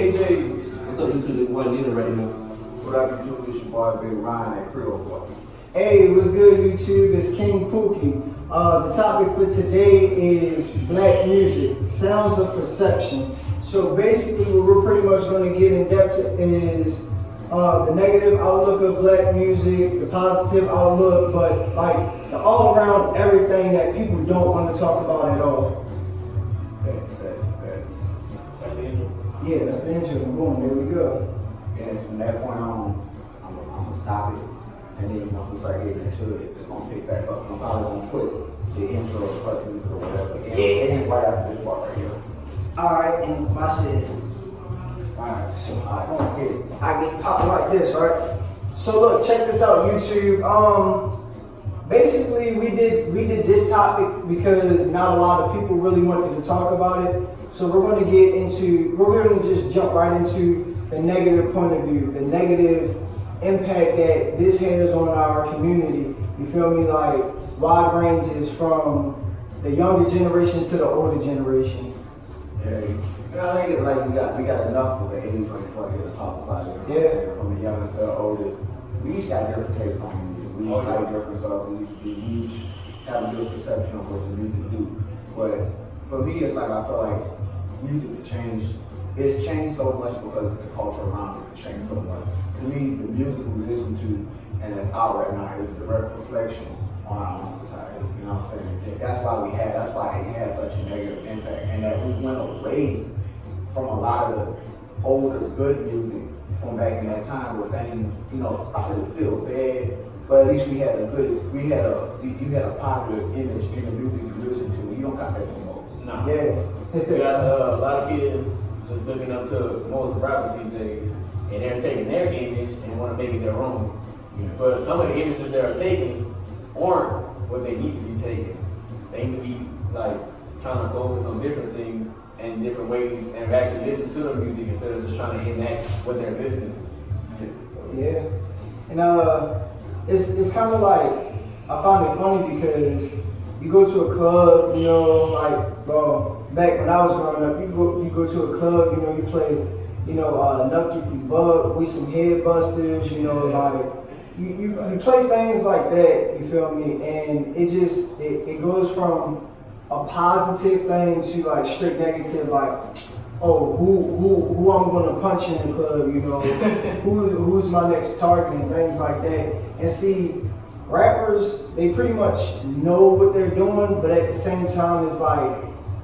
KJ, what's up, YouTube? The one leader right now. What up, YouTube? It's your boy, Big Ryan, that Creole boy. Hey, what's good, YouTube? It's King Pookie. The topic for today is black music, sounds of perception. So basically, what we're pretty much going to get in depth is the negative outlook of black music, the positive outlook, but like the all around everything that people don't want to talk about at all. That's the intro. Yeah, that's the intro. Boom, there we go. And from that point on, I'm gonna stop it. And then once we start getting into it, it's gonna pick back up. I'm probably gonna put the intro or cut music or whatever. And then right after this part right here. Alright, and watch this. Alright, so I get popped like this, right? So look, check this out, YouTube. Basically we did this topic because not a lot of people really wanted to talk about it. So we're gonna just jump right into the negative point of view, the negative impact that this has on our community. You feel me? Like wide ranges from the younger generation to the older generation. yeah. I think it's like we got enough of the age range right here to talk about it. Yeah. From the youngest to the oldest. We each got different takes on music. We each like different stuff. We each have a good perception of what the music do. But for me, it's like I feel like music has changed. It's changed so much because the culture around it has changed so much. To me, the music we listen to and that's out right now is a direct reflection on our own society. You know what I'm saying? That's why it had such a negative impact, and that we went away from a lot of the older good music from back in that time where things, you know, probably still bad, but at least you had a positive image in the music you listen to. You don't got that no more. Nah. Yeah. We got a lot of kids just looking up to most rappers these days, and they're taking their image and want to make it their own. Yeah. But some of the images they're taking aren't what they need to be taken. They need to be like trying to focus on different things and different ways and actually listen to the music instead of just trying to enact what they're listening to. So, Yeah. And it's kind of like, I find it funny because you go to a club, you know, like, well, back when I was growing up, you go to a club, you know, you play, you know, Nucky If You Buck, We Some Head Busters, you know, like, you play things like that, you feel me? And it goes from a positive thing to like straight negative, like, oh, who I'm gonna punch in the club, you know, who's my next target and things like that. And see, rappers, they pretty much know what they're doing, but at the same time, it's like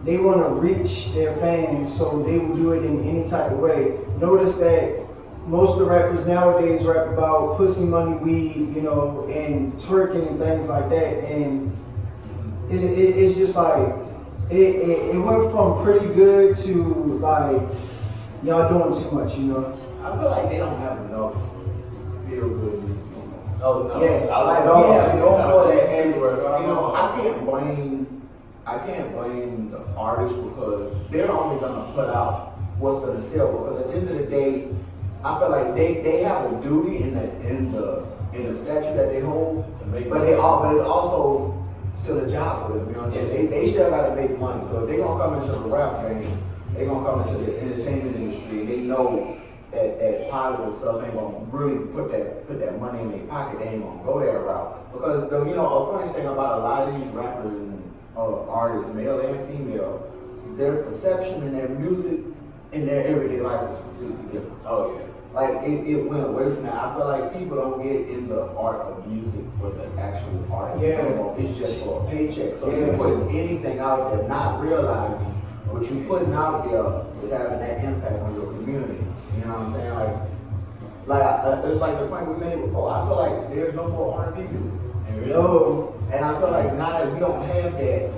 they want to reach their fans, so they will do it in any type of way. Notice that most of the rappers nowadays rap about pussy, money, weed, you know, and twerking and things like that, and it's just like it went from pretty good to like y'all doing too much, you know. I feel like they don't have enough feel good music no more. oh no, Yeah, no more that, and you know, I can't blame the artists because they're only gonna put out what's gonna sell. Because at the end of the day, I feel like they have a duty in the statue that they hold, but it's also still a job for them. You know what I'm saying? They still gotta make money. So if they gonna come into the rap game, they gonna come into the entertainment industry. They know that positive stuff ain't gonna really put that money in their pocket. They ain't gonna go that route because a funny thing about a lot of these rappers and artists, male and female, their perception and their music and their everyday life is completely different. Oh yeah. Like it went away from that. I feel like people don't get in the art of music for the actual art. Yeah. It's just for a paycheck. So Yeah. you're putting anything out there, not realizing what you're putting out there is having that impact on your community. You know what I'm saying? Like it's like the point we made before. I feel like there's no more R&B music. No. And I feel like now that we don't have that,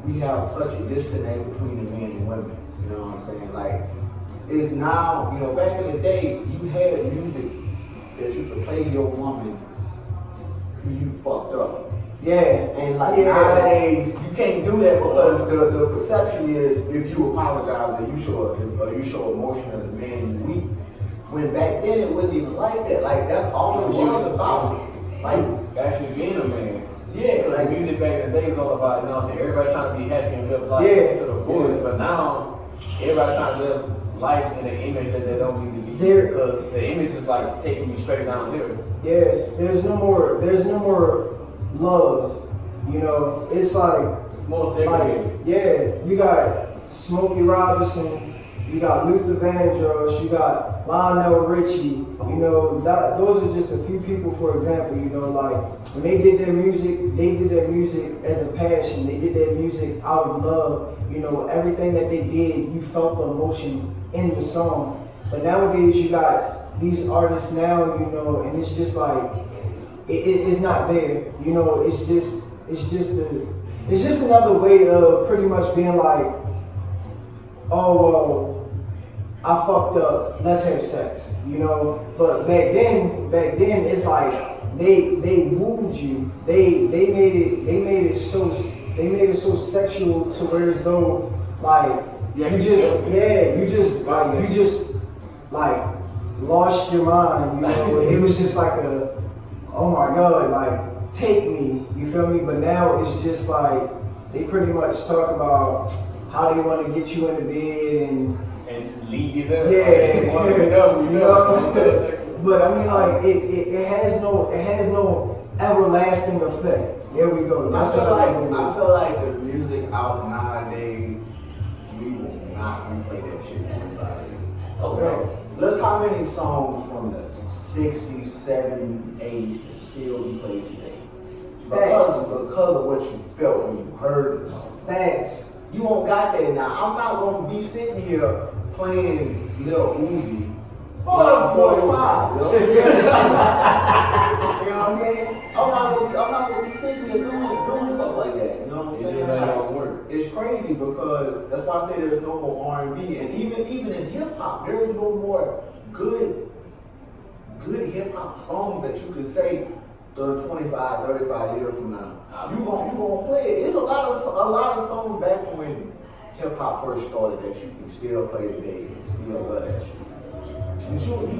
we have such a disconnect between the men and women. You know what I'm saying? Like, it's now, you know, back in the day, you had music that you could play to your woman when you fucked up. Yeah. And like nowadays, you can't do that because the perception is if you apologize or you show emotion as a man, you weak. When back then it wasn't even like that. Like that's all it was about. Like Actually being a man. yeah, Like music back in the day was all about, you know what I'm saying, everybody trying to be happy and live life Yeah. to the fullest. But now everybody trying to live life in an image that they don't need to be. There- Because the image is like taking you straight down there. Yeah, there's no more love. You know, it's like, It's more segregated. yeah, you got Smokey Robinson, you got Luther Vandross, you got Lionel Richie. You know, those are just a few people, for example. You know, like when they did their music as a passion. They did their music out of love. You know, everything that they did, you felt the emotion in the song. But nowadays, you got these artists now, you know, and it's just like it's not there. You know, it's just another way of pretty much being like, oh well, I fucked up, let's have sex, you know. But back then it's like they wooed you. They made it so sexual to where as though like you just lost your mind, you know. It was just like a, oh my God, like take me, you feel me? But now it's just like they pretty much talk about how they want to get you in the bed and leave you there. yeah, Once we know. But I mean, like it has no everlasting effect. There we go. I feel like the music out nowadays, we will not replay that shit. Okay. Look how many songs from the 60s, 70s, 80s can still be played today. Because of what you felt when you heard it. Thanks. You won't got that now. I'm not gonna be sitting here playing Lil Uzi when I'm 45. You know what I'm saying? I'm not gonna be sitting here doing stuff like that. You know what I'm saying? Like, it's crazy because that's why I say there's no more R&B, and even in hip hop, there is no more good hip hop songs that you could say 25, 35 years from now. You gonna play it. There's a lot of songs back when hip hop first started that you can still play today and still love that shit. You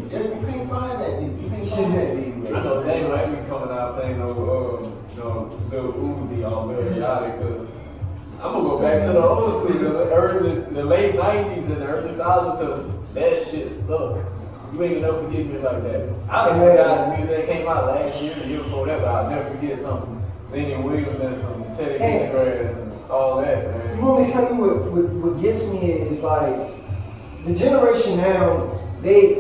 can't find that. You can't find that these days. I know Daniel ain't be coming out playing no Lil Uzi or Lil Yachty, because I'm gonna go back to the old school, the late 90s and the early 2000s, because that shit stuck. You ain't gonna never forget me like that. I done forgot music that came out last year, the year before that, but I'll never forget some Lenny Williams and some Teddy Pendergrass and all that, man. You want me to tell you what gets me is like the generation now. They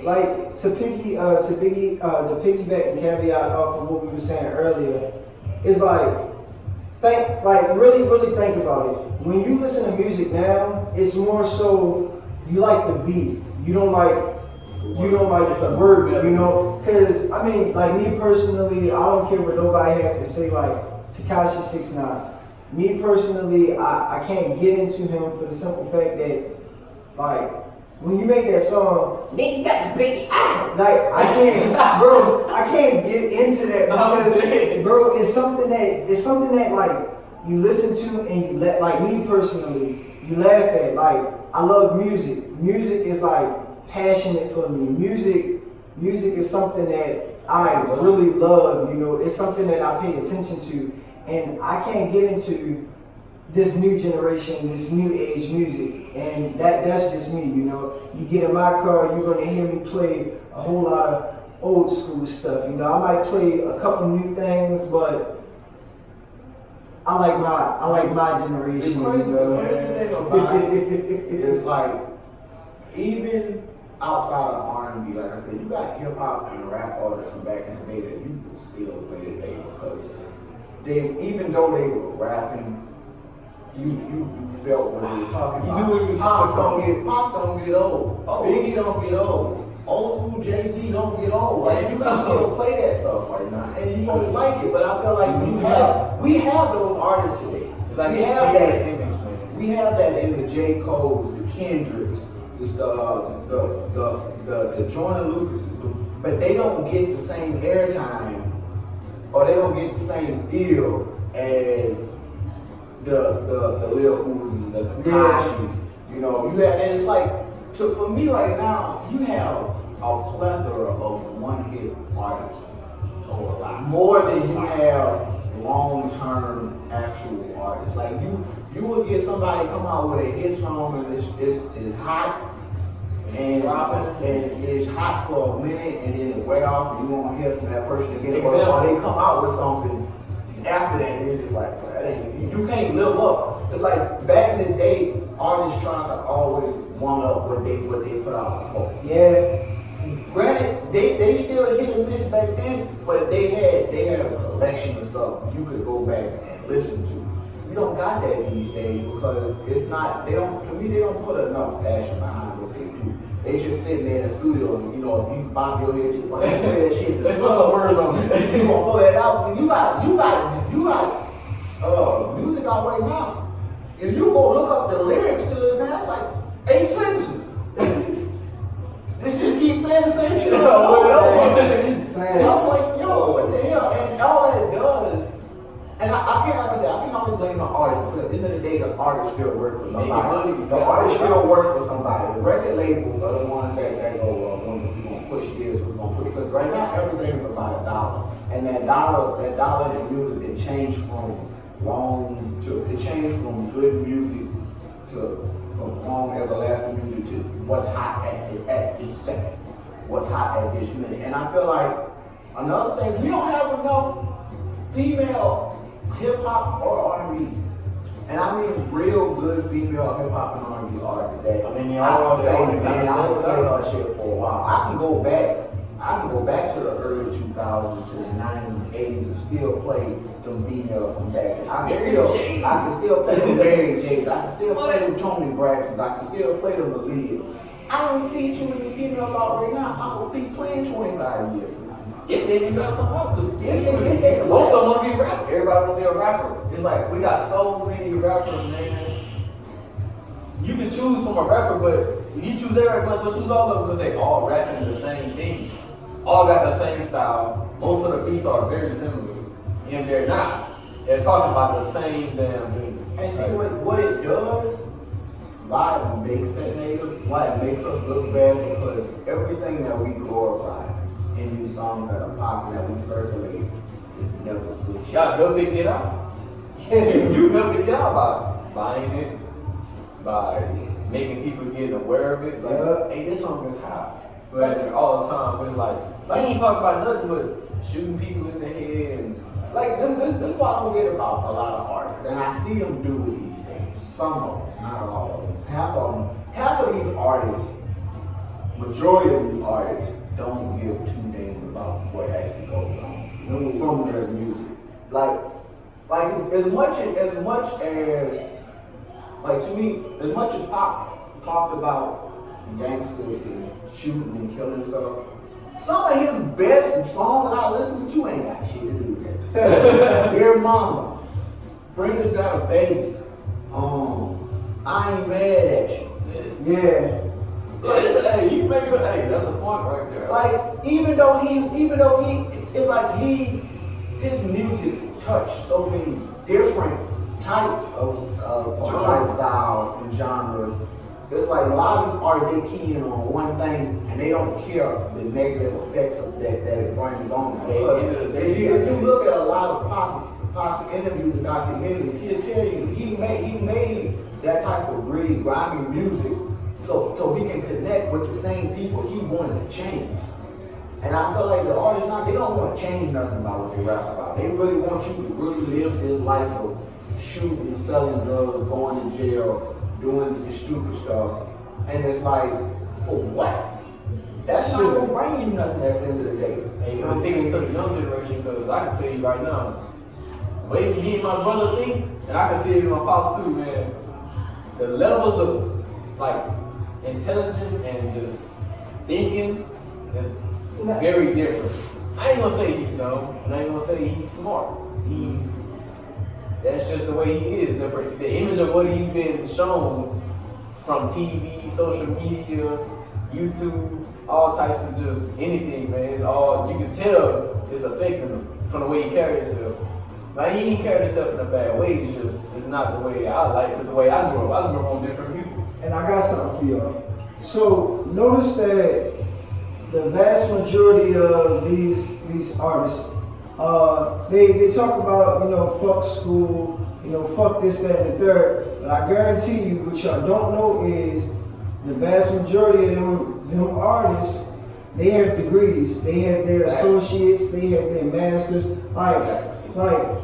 like to piggyback and caveat off of what we were saying earlier. It's like really think about it. When you listen to music now, it's more so you like the beat. You don't like the word, you know. Cause I mean, like me personally, I don't care what nobody have to say. Like Tekashi 6ix9ine. Me personally, I can't get into him for the simple fact that like. When you make that song, nigga got the blinky eye. Like I can't get into that because, bro, it's something that like you listen to and you like me personally, you laugh at. Like I love music. Music is like passionate for me. Music is something that I really love. You know, it's something that I pay attention to, and I can't get into this new generation, this new age music, and that's just me, you know. You get in my car, you're gonna hear me play a whole lot of old school stuff, you know. I might play a couple new things, but I like my generation. The crazy thing about it is like, even outside of R&B, like I said, you got hip hop and rap artists from back in the day that you can still play today because even though they were rapping, you felt what they were talking about. You knew it was Pop don't get old. Biggie don't get old. Old school Jay-Z don't get old. Like you can still play that stuff right now, and you won't like it. But I feel like we have those artists today. Like we have that in the J. Cole's, the Kendricks, the Jordan Lucases, but they don't get the same airtime, or they don't get the same feel as the Lil Uzi, the Tekashis, you know, you have, and it's like, for me right now, you have a plethora of one-hit artists, more than you have long-term actual artists. Like You would get somebody come out with a hit song and it's hot and it's hot for a minute and then it wear off and you won't hear from that person again. Or they come out with something after that and it's just like, that ain't, you can't live up. It's like back in the day, artists trying to always one up what they put out before. Yeah. Granted, they still hit and miss back then, but they had a collection of stuff you could go back and listen to. You don't got that these days because it's not, they don't put enough passion behind what they do. They just sitting there in the studio and, you know, if you bop your head, you want to play that shit. Let's put some words on it. You gonna throw that out. You got music out right now. If you go look up the lyrics to this, man, it's like 8 sentences. They just keep saying the same shit over and over. And I'm like, yo, what the hell? And all that does, and I can't, like I said, I can't only blame the artist because at the end of the day, the artist still works for somebody. The artist still works for somebody. The record labels are the ones that go, we're gonna push this, we're gonna push, because right now everything is about $1. And that dollar in music, it changed from good music from long everlasting music to what's hot at this second, what's hot at this minute. And I feel like another thing, we don't have enough female hip hop or R&B. And I mean real good female hip hop and R&B artists that I can play her shit for a while. I can go back to the early 2000s, to the 90s, 80s, and still play them females from back. I can still play them Mary J's. I can still play them Tony Braxton's. I can still play them Aaliyah. I don't see too many females out right now. I will be playing 25 years from now. If they do got something else, because most of them want to be a rapper. Everybody want to be a rapper. It's like we got so many rappers, man. You can choose from a rapper, but if you choose their rapper, so choose all of them because they all rapping the same things. All got the same style. Most of the beats are very similar, and they're not. They're talking about the same damn thing. And see what it does, why it makes that negative, why it makes us look bad, because everything that we glorify in these songs that are popular that we circulate is never good shit. Y'all go big it out. You go big it out by buying it, by making people get aware of it. Like, hey, this song is hot. But all the time, it's like you ain't talking about nothing but shooting people in the head. And like this is what I don't get about a lot of artists, and I see them do it these days. Some of them, not all of them. Half of these artists, majority of these artists, don't give two damns about what actually goes on from their music. Like as much as like to me, as much as Pop talked about gangsters and shooting and killing stuff, some of his best songs that I listen to ain't got shit to do with that. Dear Mama, Brenda's Got a Baby, I Ain't Mad at You. Yeah. Hey, you make it. Hey, that's a point right there. Like even though he, it's like his music touched so many different types of lifestyles and genres. It's like a lot of these artists, they key in on one thing and they don't care the negative effects of that it brings on them. If you look at a lot of Posse interviews and documentaries, he'll tell you he made that type of gritty, grimy music so he can connect with the same people he wanted to change. And I feel like the artists now, they don't want to change nothing about what they rap about. They really want you to really live this life of shooting, selling drugs, going to jail, doing this stupid stuff. And it's like, for what? That's not going to bring you nothing at the end of the day. Hey, I'm thinking to the young generation because I can tell you right now, the way me and my brother think, and I can see it in my pops too, man, the levels of like intelligence and just thinking is very different. I ain't gonna say he's dumb, and I ain't gonna say he's smart. That's just the way he is. The image of what he's been shown from TV, social media, YouTube, all types of just anything, man. It's all, you can tell it's affecting him from the way he carries himself. Like, he didn't carry himself in a bad way, it's not the way I like it, it's the way I grew up. I grew up on different music. And I got something for y'all. So, notice that the vast majority of these artists, they talk about, fuck school, fuck this, that, and the third. But I guarantee you, what y'all don't know is the vast majority of them artists, they have degrees. They have their associates, they have their masters. Like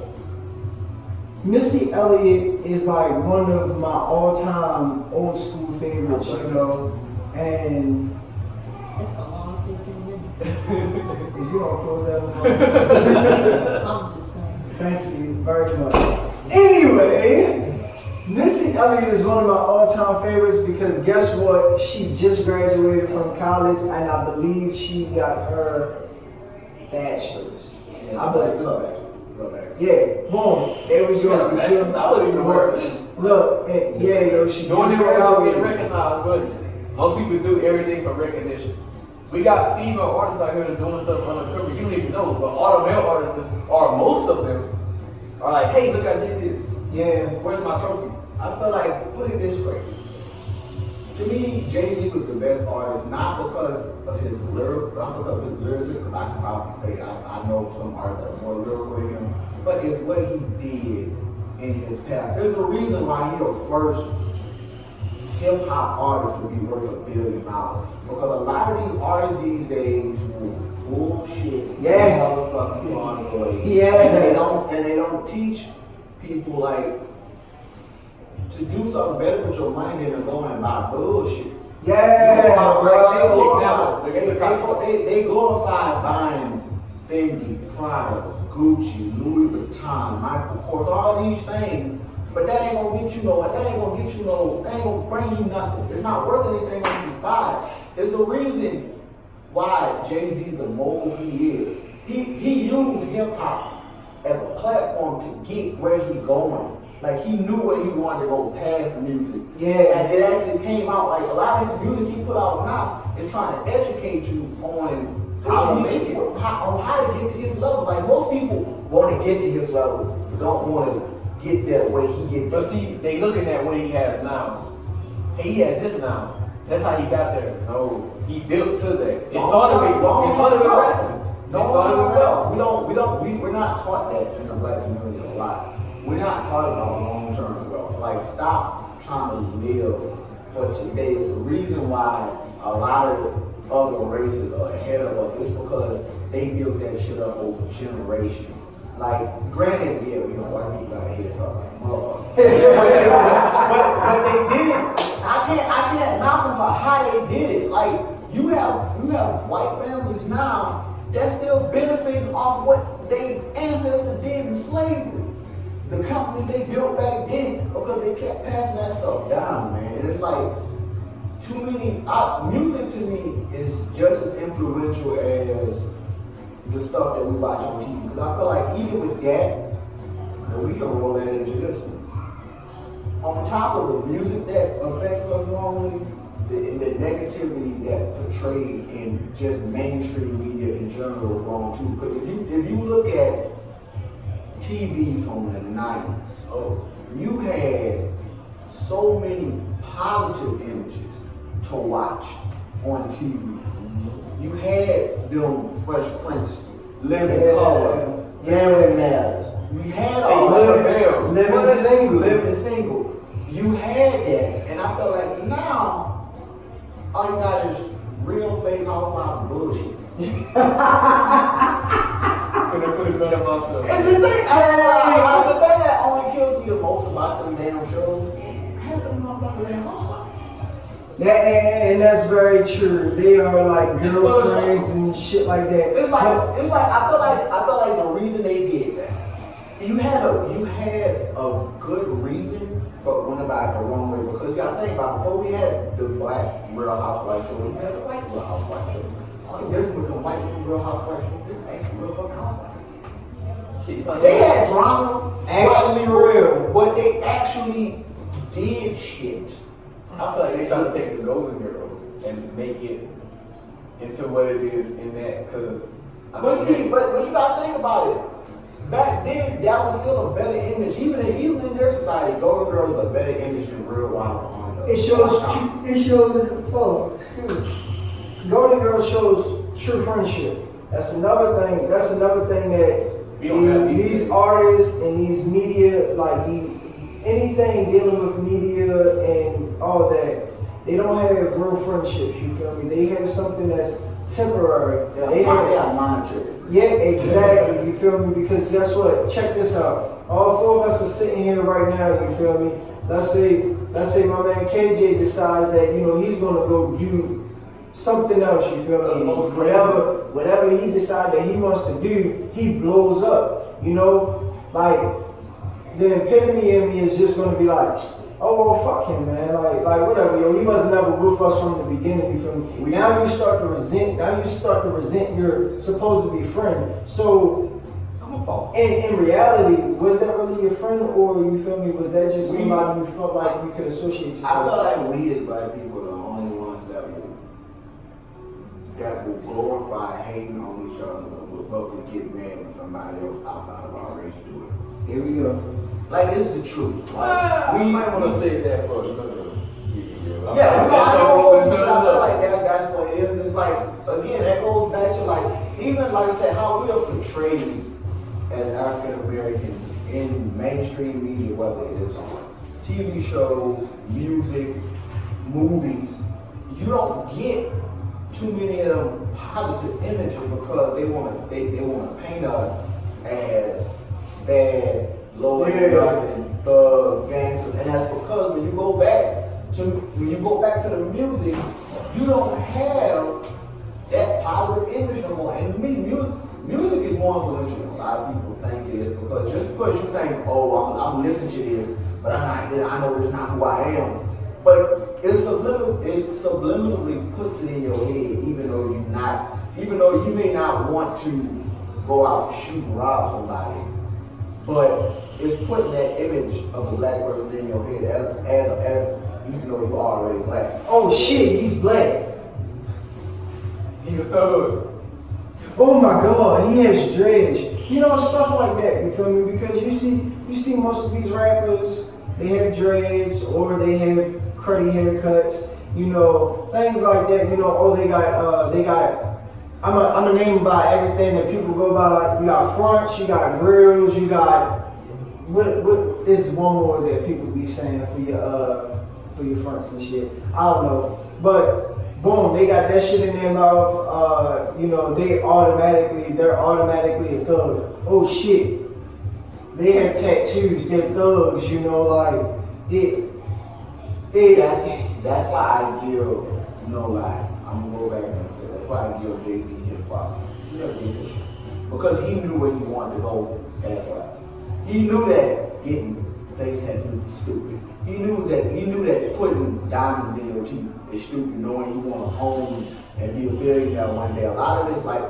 Missy Elliott is like one of my all-time old school favorites, and It's a long 15 minutes. if you don't close that one, I'm just saying. thank you very much. Anyway, Missy Elliott is one of my all-time favorites because guess what? She just graduated from college and I believe she got her bachelor's. I believe love it. Yeah, boom. There was your I wasn't even aware of this. Look, she Doing just it without being graduated. recognized, but most people do everything for recognition. We got female artists out here that's doing stuff undercover. You don't even know, but all the male artists, or most of them, are like, hey, look, I did this. Yeah. Where's my trophy? I feel like, put it this way. To me, Jay-Z was the best artist, not because of his lyrics, because I can probably say I know some artists that are more lyrical than him, but it's what he did in his past. There's a reason why he's the first hip-hop artist to be worth $1 billion. Because a lot of these artists these days will bullshit Yeah. motherfucking fun ways. Yeah. And they don't teach people like to do something better with your money than to go and buy bullshit. Yeah, They glorify buying Fendi, Prada, Gucci, Louis Vuitton, Michael Kors, all these things. But that ain't gonna get you that ain't gonna bring you nothing. It's not worth anything when you buy it. There's a reason why Jay-Z the mogul he is. He used hip hop as a platform to get where he going. Like he knew where he wanted to go past music. Yeah. And it actually came out like a lot of his music he put out now is trying to educate you on How to make it. on how to get to his level. Like most people want to get to his level, but don't want to get there the way he gets there. But see, they looking at what he has now. Hey, he has this now. That's how he got there. No, he built to that. It started with rapping. We're not taught that in the black community a lot. We're not taught about long-term wealth. Like, stop trying to live for today. It's the reason why a lot of other races are ahead of us. It's because they built that shit up over generations. Like, granted, white people got ahead of motherfuckers. but they did it. I can't knock them for how they did it. Like, you have white families now that still benefiting off what their ancestors did in slavery. The companies they built back then because they kept passing that stuff down, man. And it's like too many. Music to me is just as influential as the stuff that we watch on TV. Because I feel like even with that, we can roll that into this one. On top of the music that affects us wrongly, the negativity that portrayed in just mainstream media in general is wrong too. Because if you look at TV from the 90s, you had so many positive images to watch on TV. You had them Fresh Prince, Living Color, Family Matters. You had all living single. You had that, and I feel like now all you got is real fake housewives bullshit. Could have put it better myself. And the thing that only kills me the most about them damn shows, half them motherfuckers ain't housewives. And that's very true. They are like girlfriends and shit like that. It's like I feel like the reason they did that, you had a good reason, but went about it the wrong way. Because you gotta think about it, before we had the black Real Housewives show, we had the white Real Housewives show. Only difference with the white Real Housewives show is actually real fucking housewives. They had drama, Actually real. but they actually did shit. I feel like they try to take the Golden Girls and make it into what it is in that, because. But you gotta think about it. Back then, that was still a better image. Even in their society, Golden Girls is a better image than Real Housewives. It shows. Golden Girl shows true friendship. That's another thing that We don't have these artists and these media, like anything dealing with media and all that, they don't have real friendships, you feel me? They have something that's temporary. They have monetary. Yeah, exactly, you feel me? Because guess what? Check this out. All four of us are sitting here right now, you feel me? Let's say my man KJ decides that, you know, he's gonna go do something else, you feel me? Whatever he decides that he wants to do, he blows up, you know? Like, the epitome in me is just gonna be like, oh, well, fuck him, man. Like whatever, yo. He wasn't never with us from the beginning, you feel me? Now you start to resent your supposed to be friend. So, in reality, was that really your friend, or you feel me? Was that just somebody you felt like you could associate yourself? I feel like we as black people are the only ones that will glorify hating on each other, but will get mad when somebody else outside of our race do it. Here we go. Like, this is the truth. Like, we might want to save that for another. Yeah, I know, but I feel like that's what it is. And it's like, again, that goes back to like, even like I said, how we are portrayed as African Americans in mainstream media, whether it is on TV shows, music, movies. You don't get too many of them positive images because they want to paint us as bad, low and thug, gangsters, and that's because when you go back to the music, you don't have that positive image no more. And to me, music is more influential than a lot of people think it is, because just because you think, oh, I'm listening to this, but I know it's not who I am. But it subliminally puts it in your head, even though you may not want to go out and shoot and rob somebody, but it's putting that image of a black person in your head as even though you're already black. Oh shit, he's black. He's a thug. Oh my god, he has dreads. You know, stuff like that, you feel me? Because you see most of these rappers, they have dreads or they have cruddy haircuts, you know, things like that, you know, oh they got I'm gonna name by everything that people go by. You got fronts, you got grills, you got what is one more that people be saying for your fronts and shit. I don't know. But boom, they got that shit in their mouth, you know, they're automatically a thug. Oh shit. They have tattoos, they're thugs, you know, like that's why I give no lie. I'm gonna go back and say that's why I give JP his props. Because he knew where he wanted to go as well. He knew that getting face tattoos is stupid. He knew that putting diamonds in your teeth is stupid, knowing you want to home and be a billionaire one day. A lot of it's like,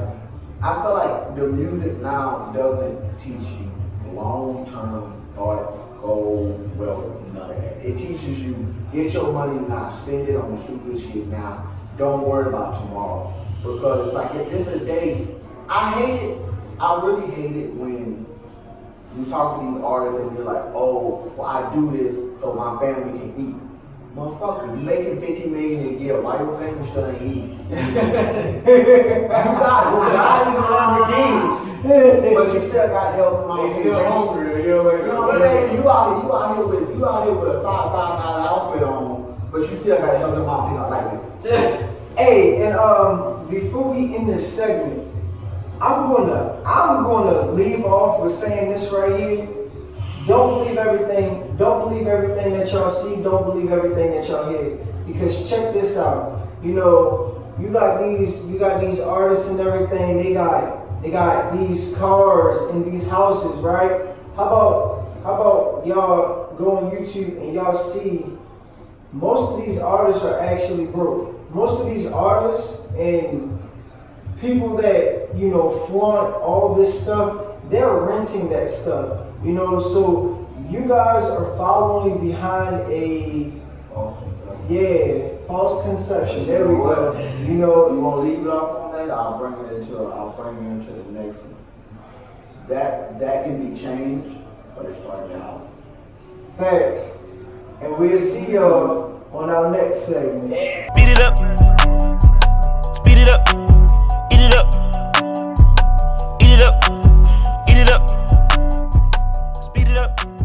I feel like the music now doesn't teach you long-term thought, goal, wealth, none of that. It teaches you, get your money now, spend it on the stupid shit now. Don't worry about tomorrow. Because it's like, at the end of the day, I really hate it when you talk to these artists and you're like, oh, well, I do this so my family can eat. Motherfucker, you making $50 million a year, why your family still ain't eating? You got Lamborghinis, but you still got help from my They still hungry, you know what I'm saying? You out here with a $5,000 outfit on, but you still got to help them out. You know, like Hey, and before we end this segment, I'm gonna leave off with saying this right here. Don't believe everything that y'all see, don't believe everything that y'all hear. Because check this out. You know, you got these artists and everything, they got these cars and these houses, right? How about y'all go on YouTube and y'all see most of these artists are actually broke. Most of these artists and people that, you know, flaunt all this stuff, they're renting that stuff. You know, so you guys are following behind a false conception. There we go. You know, you want to leave it off on that? I'll bring you into the next one. That can be changed, but it's starting the house. Facts. And we'll see y'all on our next segment. Speed it up. Speed it up. Eat it up. Eat it up. Eat it up. up.